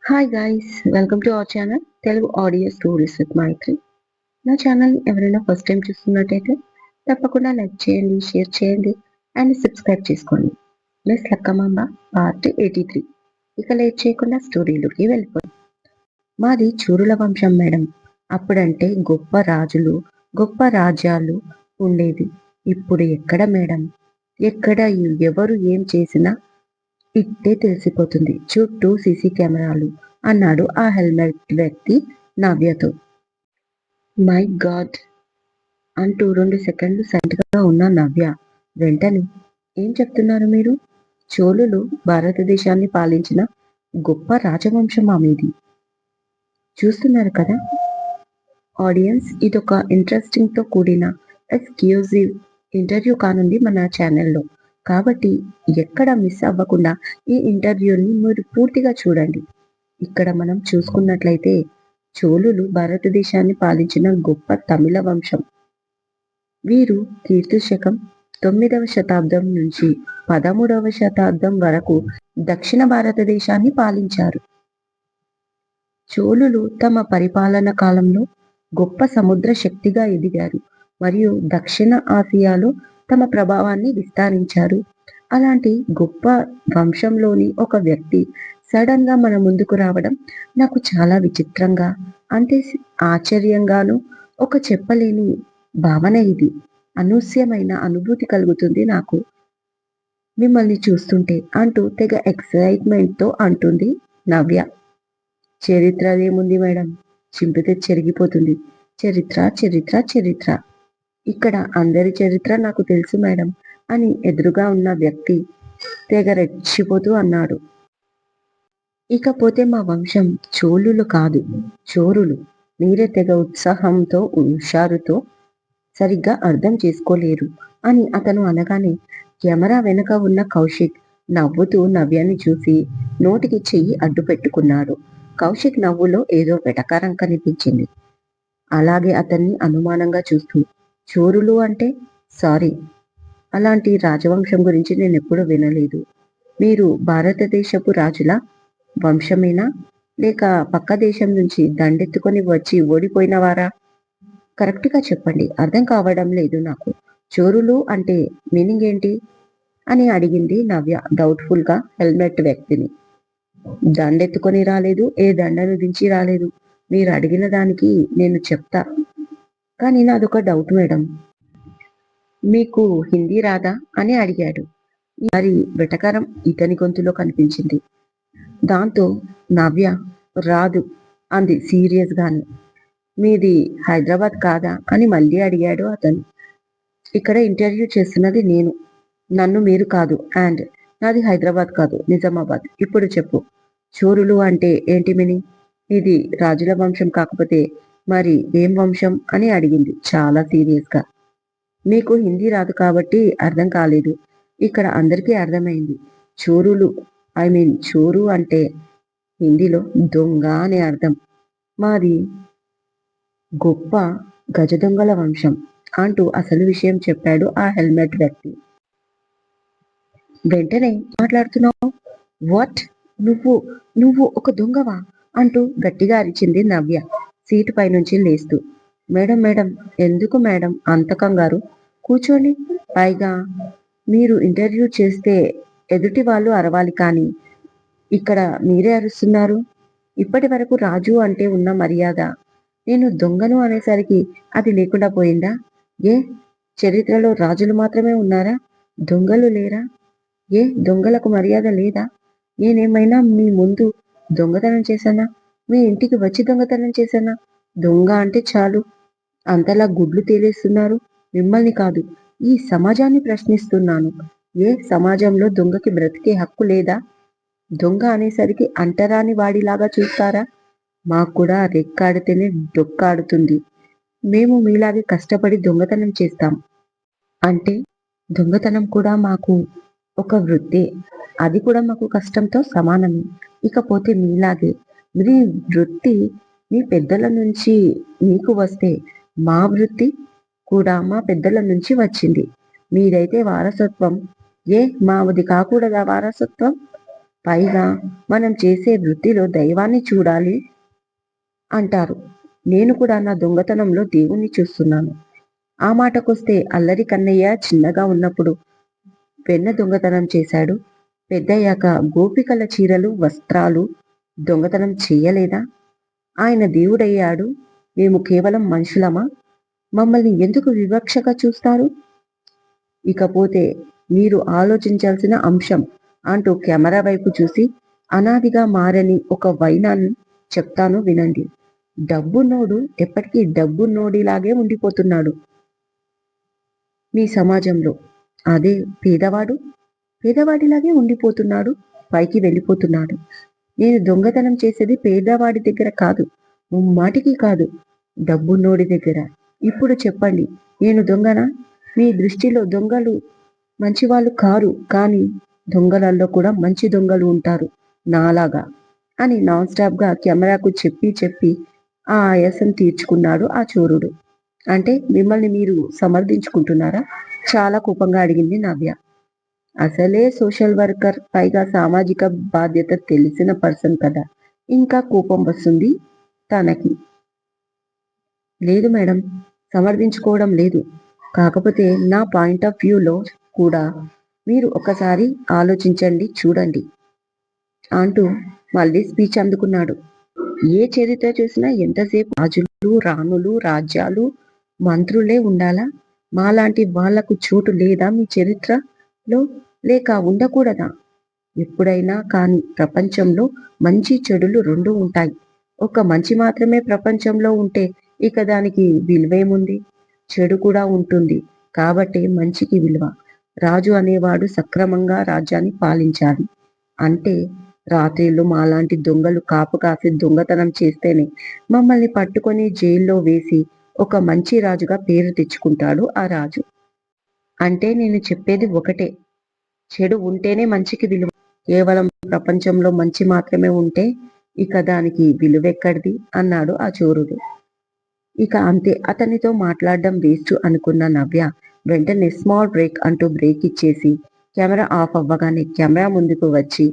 Hi guys, welcome to our channel Telugu audio stories with Maithri. నా channel ఎవరైనా first time చూస్తున్నట్టయితే తప్పకుండా లైక్ చేయండి, షేర్ చేయండి అండ్ సబ్స్క్రైబ్ చేసుకోండి. Miss Lakkamamba part 83. ఇక లేట్ చేయకుండా స్టోరీలోకి వెళ్ళిపోయి. మాది చూరుల వంశం మేడం. అప్పుడంటే గొప్ప రాజులు, గొప్ప రాజ్యాలు ఉండేది. ఇప్పుడు ఎక్కడ మేడం? ఎక్కడ ఎవరు ఏం చేసినా ఇట్టే తెలిసిపోతుంది. చుట్టూ సీసీ కెమెరాలు అన్నాడు ఆ హెల్మెట్ వ్యక్తి నవ్యతో. మై గాడ్ అంటూ 2 సెకండ్లు సైలెంట్‌గా ఉన్న నవ్య వెంటనే ఏం చెప్తున్నారు మీరు? చోళులు భారతదేశాన్ని పాలించిన గొప్ప రాజవంశం మీది. చూస్తున్నారు కదా ఆడియన్స్, ఇదొక ఇంట్రెస్టింగ్ తో కూడిన ఎక్స్క్లూజివ్ ఇంటర్వ్యూ కానుంది మన ఛానల్లో. కాబట్టి ఎక్కడ మిస్ అవ్వకుండా ఈ ఇంటర్వ్యూని మీరు పూర్తిగా చూడండి. ఇక్కడ మనం చూసుకున్నట్లయితే చోళులు భారతదేశాన్ని పాలించిన గొప్ప తమిళ వంశం. వీరు కీర్తి శకం 9వ శతాబ్దం నుంచి 13వ శతాబ్దం వరకు దక్షిణ భారతదేశాన్ని పాలించారు. చోళులు తమ పరిపాలన కాలంలో గొప్ప సముద్ర శక్తిగా ఎదిగారు మరియు దక్షిణ ఆసియాలో తమ ప్రభావాన్ని విస్తరించారు. అలాంటి గొప్ప వంశంలోని ఒక వ్యక్తి సడన్ గా మన ముందుకు రావడం నాకు చాలా విచిత్రంగా, అంటే ఆశ్చర్యంగాను, ఒక చెప్పలేని భావన ఇది. అనూహ్యమైన అనుభూతి కలుగుతుంది నాకు మిమ్మల్ని చూస్తుంటే అంటూ తెగ ఎక్సైట్మెంట్ తో అంటుంది నవ్య. చరిత్రదేముంది మేడం, చింపితే చెరిగిపోతుంది. చరిత్ర చరిత్ర చరిత్ర. ఇక్కడ అందరి చరిత్ర నాకు తెలుసు మేడం అని ఎదురుగా ఉన్న వ్యక్తి తెగ రెచ్చిపోతూ అన్నాడు. ఇకపోతే మా వంశం చోళులు కాదు, చోరులు. మీరే తెగ ఉత్సాహంతో హుషారుతో సరిగ్గా అర్థం చేసుకోలేరు అని అతను అనగానే కెమెరా వెనుక ఉన్న కౌశిక్ నవ్వుతూ నవ్యాన్ని చూసి నోటికి చెయ్యి అడ్డు పెట్టుకున్నాడు. కౌశిక్ నవ్వులో ఏదో వెటకారం కనిపించింది. అలాగే అతన్ని అనుమానంగా చూస్తూ, చోరులు అంటే? సారీ, అలాంటి రాజవంశం గురించి నేను ఎప్పుడూ వినలేదు. మీరు భారతదేశపు రాజుల వంశమేనా, లేక పక్క దేశం నుంచి దండెత్తుకొని వచ్చి ఓడిపోయిన వారా? కరెక్ట్గా చెప్పండి, అర్థం కావడం లేదు నాకు. చోరులు అంటే మీనింగ్ ఏంటి అని అడిగింది నవ్య డౌట్ఫుల్ గా హెల్మెట్ వ్యక్తిని. దండెత్తుకొని రాలేదు, ఏ దండను దించి రాలేదు. మీరు అడిగిన దానికి నేను చెప్తా, కానీ నాదొక డౌట్ మేడం. మీకు హిందీ రాదా అని అడిగాడు. మరి వెటకారం ఇతని గొంతులో కనిపించింది. దాంతో నవ్య రాదు అంది సీరియస్ గానే. మీది హైదరాబాద్ కాదా అని మళ్ళీ అడిగాడు అతను. ఇక్కడ ఇంటర్వ్యూ చేస్తున్నది నేను, నన్ను మీరు కాదు. అండ్ నాది హైదరాబాద్ కాదు, నిజామాబాద్. ఇప్పుడు చెప్పు, చోరులు అంటే ఏంటి మీనింగ్? ఇది రాజుల వంశం కాకపోతే మరి ఏం వంశం అని అడిగింది చాలా సీరియస్ గా. మీకు హిందీ రాదు కాబట్టి అర్థం కాలేదు, ఇక్కడ అందరికీ అర్థమైంది. చోరులు చోరు అంటే హిందీలో దొంగ అనే అర్థం. మాది గొప్ప గజ దొంగల వంశం అంటూ అసలు విషయం చెప్పాడు ఆ హెల్మెట్ వ్యక్తి. వెంటనే మాట్లాడుతున్నావు, వాట్? నువ్వు నువ్వు ఒక దొంగవా అంటూ గట్టిగా అరిచింది నవ్య సీటు పై నుంచి లేస్తూ. మేడం మేడం, ఎందుకు మేడం అంత కంగారు? కూర్చోండి. పైగా మీరు ఇంటర్వ్యూ చేస్తే ఎదుటి వాళ్ళు అరవాలి, కానీ ఇక్కడ మీరే అరుస్తున్నారు. ఇప్పటి వరకు రాజు అంటే ఉన్న మర్యాద నేను దొంగను అనేసరికి అది లేకుండా పోయిందా? ఏ చరిత్రలో రాజులు మాత్రమే ఉన్నారా, దొంగలు లేరా? ఏ దొంగలకు మర్యాద లేదా? నేనేమైనా మీ ముందు దొంగతనం చేశానా? మీ ఇంటికి వచ్చి దొంగతనం చేశానా? దొంగ అంటే చాలు అంతలా గుడ్లు తేలేస్తున్నారు. మిమ్మల్ని కాదు, ఈ సమాజాన్ని ప్రశ్నిస్తున్నాను. ఏ సమాజంలో దొంగకి బ్రతికే హక్కు లేదా? దొంగ అనేసరికి అంటరాని వాడిలాగా చూస్తారా? మాకు కూడా రెక్కాడితేనే డొక్కాడుతుంది. మేము మీలాగే కష్టపడి దొంగతనం చేస్తాం. అంటే దొంగతనం కూడా మాకు ఒక వృత్తే, అది కూడా మాకు కష్టంతో సమానమే. ఇకపోతే మీలాగే మీ వృత్తి మీ పెద్దల నుంచి మీకు వస్తే మా వృత్తి కూడా మా పెద్దల నుంచి వచ్చింది. మీదైతే వారసత్వం. ఏ మాది కాకూడదా వారసత్వం? పైగా మనం చేసే వృత్తిలో దైవాన్ని చూడాలి అంటారు. నేను కూడా నా దొంగతనంలో దేవుణ్ణి చూస్తున్నాను. ఆ మాటకొస్తే అల్లరి కన్నయ్య చిన్నగా ఉన్నప్పుడు వెన్న దొంగతనం చేశాడు. పెద్దయ్యాక గోపికల చీరలు, వస్త్రాలు దొంగతనం చెయ్యలేదా? ఆయన దేవుడయ్యాడు. మేము కేవలం మనుషులమా? మమ్మల్ని ఎందుకు వివక్షగా చూస్తారు? ఇకపోతే మీరు ఆలోచించాల్సిన అంశం అంటూ కెమెరా వైపు చూసి అనాదిగా మారని ఒక వైనాన్ని చెప్తాను వినండి. డబ్బున్నోడు ఎప్పటికీ డబ్బున్నోడిలాగే ఉండిపోతున్నాడు మీ సమాజంలో. అదే పేదవాడు పేదవాడిలాగే ఉండిపోతున్నాడు, పైకి వెళ్ళిపోతున్నాడు. నేను దొంగతనం చేసేది పేదవాడి దగ్గర కాదు, ముమ్మాటికి కాదు, డబ్బున్నోడి దగ్గర. ఇప్పుడు చెప్పండి, నేను దొంగనా? మీ దృష్టిలో దొంగలు మంచివాళ్ళు కారు, కానీ దొంగలలో కూడా మంచి దొంగలు ఉంటారు నాలాగా అని నాన్ స్టాప్ గా కెమెరాకు చెప్పి చెప్పి ఆ ఆయాసం తీర్చుకున్నాడు ఆ చోరుడు. అంటే మిమ్మల్ని మీరు సమర్థించుకుంటున్నారా? చాలా కోపంగా అడిగింది నవ్య. అసలే సోషల్ వర్కర్, పైగా సామాజిక బాధ్యత తెలిసిన పర్సన్ కదా, ఇంకా కోపం వస్తుంది తనకి. లేదు మేడం, సమర్థించుకోవడం లేదు. కాకపోతే నా పాయింట్ ఆఫ్ వ్యూలో కూడా మీరు ఒకసారి ఆలోచించండి, చూడండి అంటూ మళ్ళీ స్పీచ్ అందుకున్నాడు. ఏ చరిత్ర చూసినా ఎంతసేపు రాజులు, రాణులు, రాజ్యాలు, మంత్రులే ఉండాలా? మాలాంటి వాళ్లకు చోటు లేదా మీ చరిత్రలో? లేక ఉండకూడదా? ఎప్పుడైనా కానీ ప్రపంచంలో మంచి చెడులు రెండు ఉంటాయి. ఒక మంచి మాత్రమే ప్రపంచంలో ఉంటే ఇక దానికి విలువేముంది? చెడు కూడా ఉంటుంది, కాబట్టి మంచికి విలువ. రాజు అనేవాడు సక్రమంగా రాజ్యాన్ని పాలించాలి. అంటే రాత్రిళ్ళు మాలాంటి దొంగలు కాపు కాసి దొంగతనం చేస్తేనే మమ్మల్ని పట్టుకొని జైల్లో వేసి ఒక మంచి రాజుగా పేరు తెచ్చుకుంటాడు ఆ రాజు. అంటే నేను చెప్పేది ఒకటే, చెడు ఉంటేనే మంచికి విలువ. కేవలం ప్రపంచంలో మంచి మాత్రమే ఉంటే ఇక దానికి విలువెక్కడిది అన్నాడు ఆ చోరుడు. ఇక అంతే, అతనితో మాట్లాడడం వేస్ట్ అనుకున్న నవ్య వెంటనే స్మాల్ బ్రేక్ అంటూ బ్రేక్ ఇచ్చేసి కెమెరా ఆఫ్ అవ్వగానే కెమెరా ముందుకు వచ్చి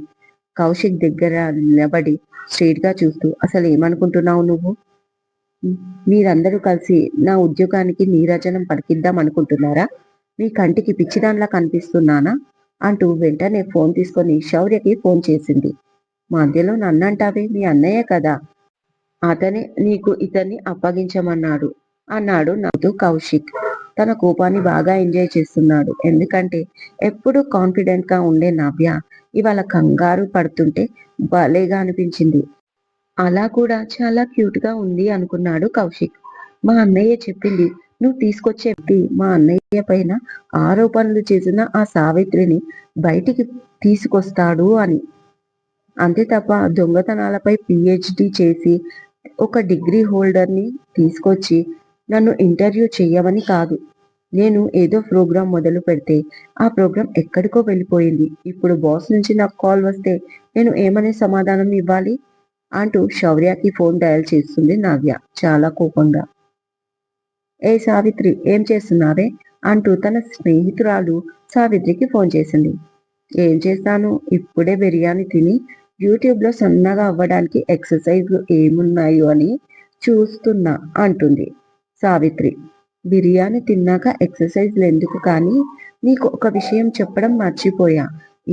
కౌశిక్ దగ్గర నిలబడి స్ట్రైట్ గా చూస్తూ, అసలు ఏమనుకుంటున్నావు నువ్వు? మీరందరూ కలిసి నా ఉద్యోగానికి నీరాజనం పలికిద్దాం అనుకుంటున్నారా? మీ కంటికి పిచ్చిదాన్లా కనిపిస్తున్నానా? అంటూ వెంటనే ఫోన్ తీసుకొని శౌర్యకి ఫోన్ చేసింది. మధ్యలో నన్నంటావే, మీ అన్నయ్య కదా, అతనే నీకు ఇతన్ని అప్పగించమన్నాడు అన్నాడు నవ్వుతూ కౌశిక్. తన కోపాన్ని బాగా ఎంజాయ్ చేస్తున్నాడు. ఎందుకంటే ఎప్పుడూ కాన్ఫిడెంట్ గా ఉండే నవ్య ఇవాళ కంగారు పడుతుంటే భలేగా అనిపించింది. అలా కూడా చాలా క్యూట్ గా ఉంది అనుకున్నాడు కౌశిక్. మా అన్నయ్య చెప్పింది, నువ్వు తీసుకొచ్చే వ్యక్తి మా అన్నయ్య పైన ఆరోపణలు చేసిన ఆ సావిత్రిని బయటికి తీసుకొస్తాడు అని. అంతే తప్ప దొంగతనాలపై పిహెచ్డి చేసి ఒక డిగ్రీ హోల్డర్ని తీసుకొచ్చి నన్ను ఇంటర్వ్యూ చెయ్యమని కాదు. నేను ఏదో ప్రోగ్రాం మొదలు పెడితే ఆ ప్రోగ్రాం ఎక్కడికో వెళ్ళిపోయింది. ఇప్పుడు బాస్ నుంచి నాకు కాల్ వస్తే నేను ఏమని సమాధానం ఇవ్వాలి అంటూ శౌర్యకి ఫోన్ డయల్ చేస్తుంది నవ్య చాలా కోపంగా. ఏ సావిత్రి, ఏం చేస్తున్నావే అంటూ తన స్నేహితురాలు సావిత్రికి ఫోన్ చేసింది. ఏం చేస్తాను, ఇప్పుడే బిర్యానీ తిని యూట్యూబ్లో సన్నగా అవ్వడానికి ఎక్సర్సైజ్లు ఏమున్నాయో అని చూస్తున్నా అంటుంది సావిత్రి. బిర్యానీ తిన్నాక ఎక్సర్సైజ్లు ఎందుకు, కానీ నీకు ఒక విషయం చెప్పడం మర్చిపోయా.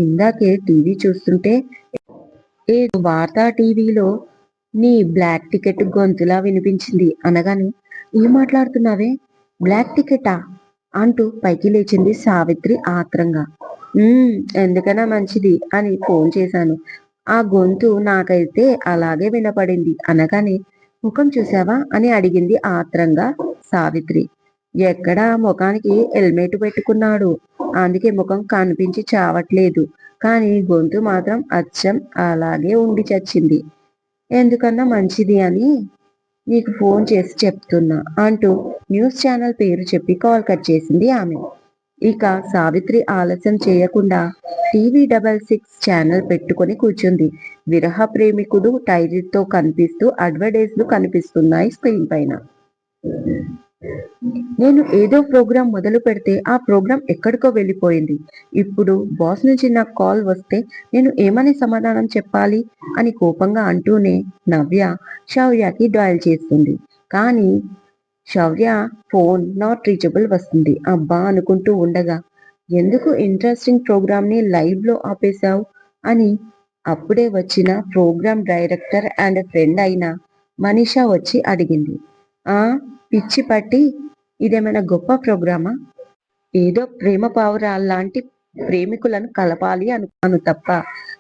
ఇందాకే టీవీ చూస్తుంటే ఏ వార్తా టీవీలో నీ బ్లాక్ టికెట్ గొంతులా వినిపించింది అనగానే, ఏం మాట్లాడుతున్నావే, బ్లాక్ టికెటా అంటూ పైకి లేచింది సావిత్రి ఆత్రంగా. ఎందుకైనా మంచిది అని ఫోన్ చేశాను. ఆ గొంతు నాకైతే అలాగే వినపడింది అనగానే, ముఖం చూసావా అని అడిగింది ఆత్రంగా సావిత్రి. ఎక్కడా, ముఖానికి హెల్మెట్ పెట్టుకున్నాడు, అందుకే ముఖం కనిపించి చావట్లేదు, కానీ గొంతు మాత్రం అచ్చం అలాగే ఉండి చచ్చింది. ఎందుకన్నా మంచిది అని నీకు ఫోన్ చేసి చెప్తున్నా అంటూ న్యూస్ ఛానల్ పేరు చెప్పి కాల్ కట్ చేసింది ఆమె. ఇక సావిత్రి ఆలస్యం చేయకుండా TV66 ఛానల్ పెట్టుకొని కూర్చుంది. విరహ ప్రేమికుడు టైటిల్తో కనిపిస్తూ అడ్వర్టైజ్లు కనిపిస్తున్నాయి స్క్రీన్ పైన. నేను ఏదో ప్రోగ్రాం మొదలు పెడితే ఆ ప్రోగ్రాం ఎక్కడికో వెళ్ళిపోయింది. ఇప్పుడు బాస్ నుంచి నాకు కాల్ వస్తే నేను ఏమని సమాధానం చెప్పాలి అని కోపంగా అంటూనే నవ్య శౌర్యకి డయల్ చేస్తుంది. కానీ శౌర్య ఫోన్ నాట్ రీచబుల్ వస్తుంది. అబ్బా అనుకుంటూ ఉండగా ఎందుకు ఇంట్రెస్టింగ్ ప్రోగ్రామ్ ని లైవ్ లో ఆపేశావు అని అప్పుడే వచ్చిన ప్రోగ్రామ్ డైరెక్టర్ అండ్ ఫ్రెండ్ అయిన మనీషా వచ్చి అడిగింది. ఆ పిచ్చి పట్టి ఇదేమైనా గొప్ప ప్రోగ్రామా? ఏదో ప్రేమ పావురాల్లాంటి ప్రేమికులను కలపాలి అనుకున్నాను తప్ప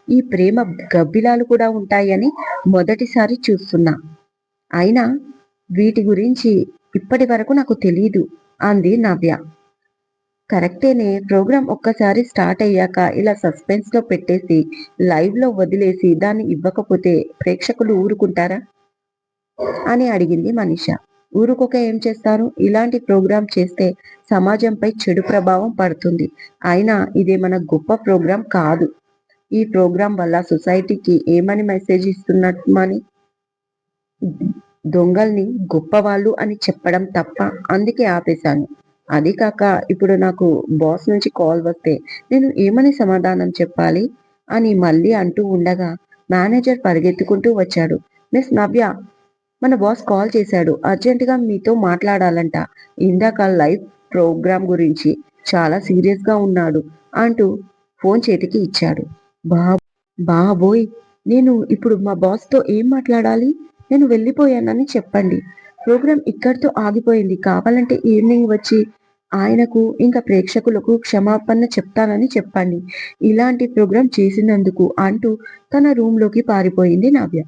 ఈ ప్రేమ గబ్బిలాలు కూడా ఉంటాయని మొదటిసారి చూస్తున్నా. అయినా వీటి గురించి ఇప్పటి వరకు నాకు తెలీదు అంది నవ్య. కరెక్టేనే, ప్రోగ్రాం ఒక్కసారి స్టార్ట్ అయ్యాక ఇలా సస్పెన్స్ లో పెట్టేసి లైవ్ లో వదిలేసి దాన్ని ఇవ్వకపోతే ప్రేక్షకులు ఊరుకుంటారా అని అడిగింది మనీష. ఊరుకోక ఏం చేస్తారు? ఇలాంటి ప్రోగ్రాం చేస్తే సమాజంపై చెడు ప్రభావం పడుతుంది. అయినా ఇదేమన్నా గొప్ప ప్రోగ్రాం కాదు. ఈ ప్రోగ్రాం వల్ల సొసైటీకి ఏమని మెసేజ్ ఇస్తున్నమని దొంగల్ని గొప్పవాళ్ళు అని చెప్పడం తప్ప, అందుకే ఆపేశాను. అది కాక ఇప్పుడు నాకు బాస్ నుంచి కాల్ వస్తే నేను ఏమని సమాధానం చెప్పాలి అని మళ్ళీ అంటూ ఉండగా మేనేజర్ పరిగెత్తుకుంటూ వచ్చాడు. మిస్ నవ్య, మన బాస్ కాల్ చేశాడు, అర్జెంటుగా మీతో మాట్లాడాలంట. ఇందాక లైవ్ ప్రోగ్రాం గురించి చాలా సీరియస్ గా ఉన్నాడు అంటూ ఫోన్ చేతికి ఇచ్చాడు. బా బాబోయ్, నేను ఇప్పుడు మా బాస్ తో ఏం మాట్లాడాలి? నేను వెళ్ళిపోయానని చెప్పండి. ప్రోగ్రాం ఇక్కడితో ఆగిపోయింది. కావాలంటే ఈవినింగ్ వచ్చి ఆయనకు ఇంకా ప్రేక్షకులకు క్షమాపణ చెప్తానని చెప్పండి. ఇలాంటి ప్రోగ్రాం చేసినందుకు అంటూ తన రూమ్ లోకి పారిపోయింది నవ్య.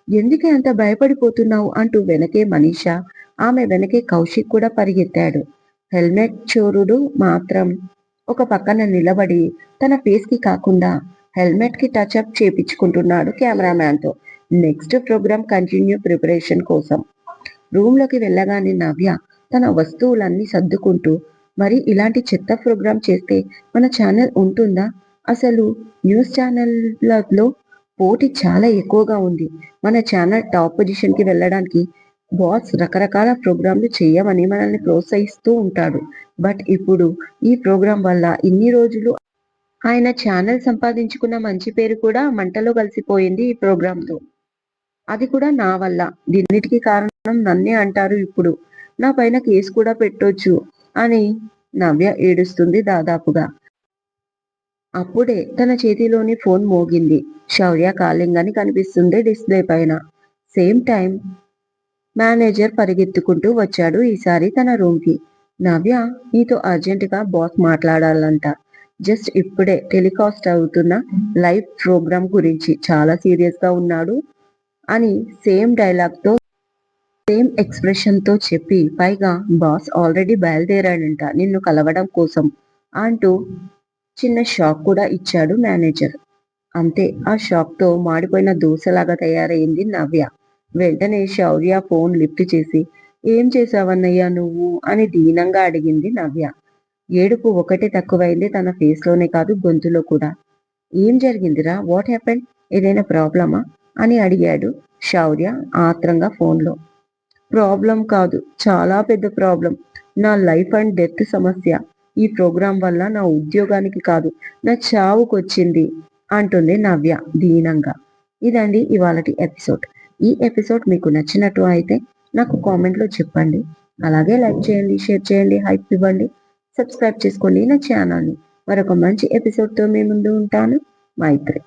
ఎందుకే అంత భయపడిపోతున్నావు అంటూ వెనకే మనీష, ఆమె వెనకే కౌశిక్ కూడా పరిగెత్తాడు. హెల్మెట్ చోరుడు మాత్రం ఒక పక్కన నిలబడి తన ఫేస్ కి కాకుండా హెల్మెట్ కి టచ్అప్ చేపించుకుంటున్నాడు కెమెరామ్యాన్ తో. నెక్స్ట్ ప్రోగ్రామ్ కంటిన్యూ ప్రిపరేషన్ కోసం రూమ్ లోకి వెళ్ళగానే నవ్య తన వస్తువులన్నీ సర్దుకుంటూ, మరి ఇలాంటి చెత్త ప్రోగ్రామ్ చేస్తే మన ఛానల్ ఉంటుందా? అసలు న్యూస్ ఛానళ్లలో పోటీ చాలా ఎక్కువగా ఉంది. మన ఛానల్ టాప్ పొజిషన్ కి వెళ్ళడానికి బాస్ రకరకాల ప్రోగ్రాంలు చేయమని మనల్ని ప్రోత్సహిస్తూ ఉంటాడు. బట్ ఇప్పుడు ఈ ప్రోగ్రాం వల్ల ఇన్ని రోజులు ఆయన ఛానల్ సంపాదించుకున్న మంచి పేరు కూడా మంటలో కలిసిపోయింది ఈ ప్రోగ్రాంతో. అది కూడా నా వల్ల. దీన్నిటికీ కారణం నన్నే అంటారు ఇప్పుడు. నా పైన కేసు కూడా పెట్టొచ్చు అని నవ్య ఏడుస్తుంది దాదాపుగా. అప్పుడే తన చేతిలోని ఫోన్ మోగింది. శౌర్య కాలింగ్ అని కనిపిస్తుంది డిస్ప్లే పైన. సేమ్ టైం మేనేజర్ పరిగెత్తుకుంటూ వచ్చాడు ఈసారి తన రూమ్ కి. నవ్య, నీతో అర్జెంటుగా బాస్ మాట్లాడాలంట. జస్ట్ ఇప్పుడే టెలికాస్ట్ అవుతున్న లైవ్ ప్రోగ్రామ్ గురించి చాలా సీరియస్ గా ఉన్నాడు అని సేమ్ డైలాగ్ తో సేమ్ ఎక్స్ప్రెషన్ తో చెప్పి, పైగా బాస్ ఆల్రెడీ బయలుదేరాడంట నిన్ను కలవడం కోసం అంటూ చిన్న షాక్ కూడా ఇచ్చాడు మేనేజర్. అంతే, ఆ షాక్ తో మాడిపోయిన దోశలాగా తయారైంది నవ్య. వెంటనే శౌర్య ఫోన్ లిఫ్ట్ చేసి, ఏం చేశావన్నయ్యా నువ్వు అని దీనంగా అడిగింది నవ్య. ఏడుపు ఒకటి తక్కువైంది తన ఫేస్ లోనే కాదు గొంతులో కూడా. ఏం జరిగిందిరా? What happened? ఏదైనా ప్రాబ్లమా అని అడిగాడు శౌర్య ఆత్రంగా ఫోన్లో. ప్రాబ్లం కాదు, చాలా పెద్ద ప్రాబ్లం. నా లైఫ్ అండ్ డెత్ సమస్య. ఈ ప్రోగ్రాం వల్ల నా ఉద్యోగానికి కాదు, నా చావుకొచ్చింది అంటుంది నవ్య దీనంగా. ఇదండి ఇవాళటి ఎపిసోడ్. ఈ ఎపిసోడ్ మీకు నచ్చినట్టు అయితే నాకు కామెంట్లో చెప్పండి. అలాగే లైక్ చేయండి, షేర్ చేయండి, హైప్ ఇవ్వండి, సబ్స్క్రైబ్ చేసుకోండి నా ఛానల్ని. మరొక మంచి ఎపిసోడ్తో మీ ముందు ఉంటాను. మైత్రి.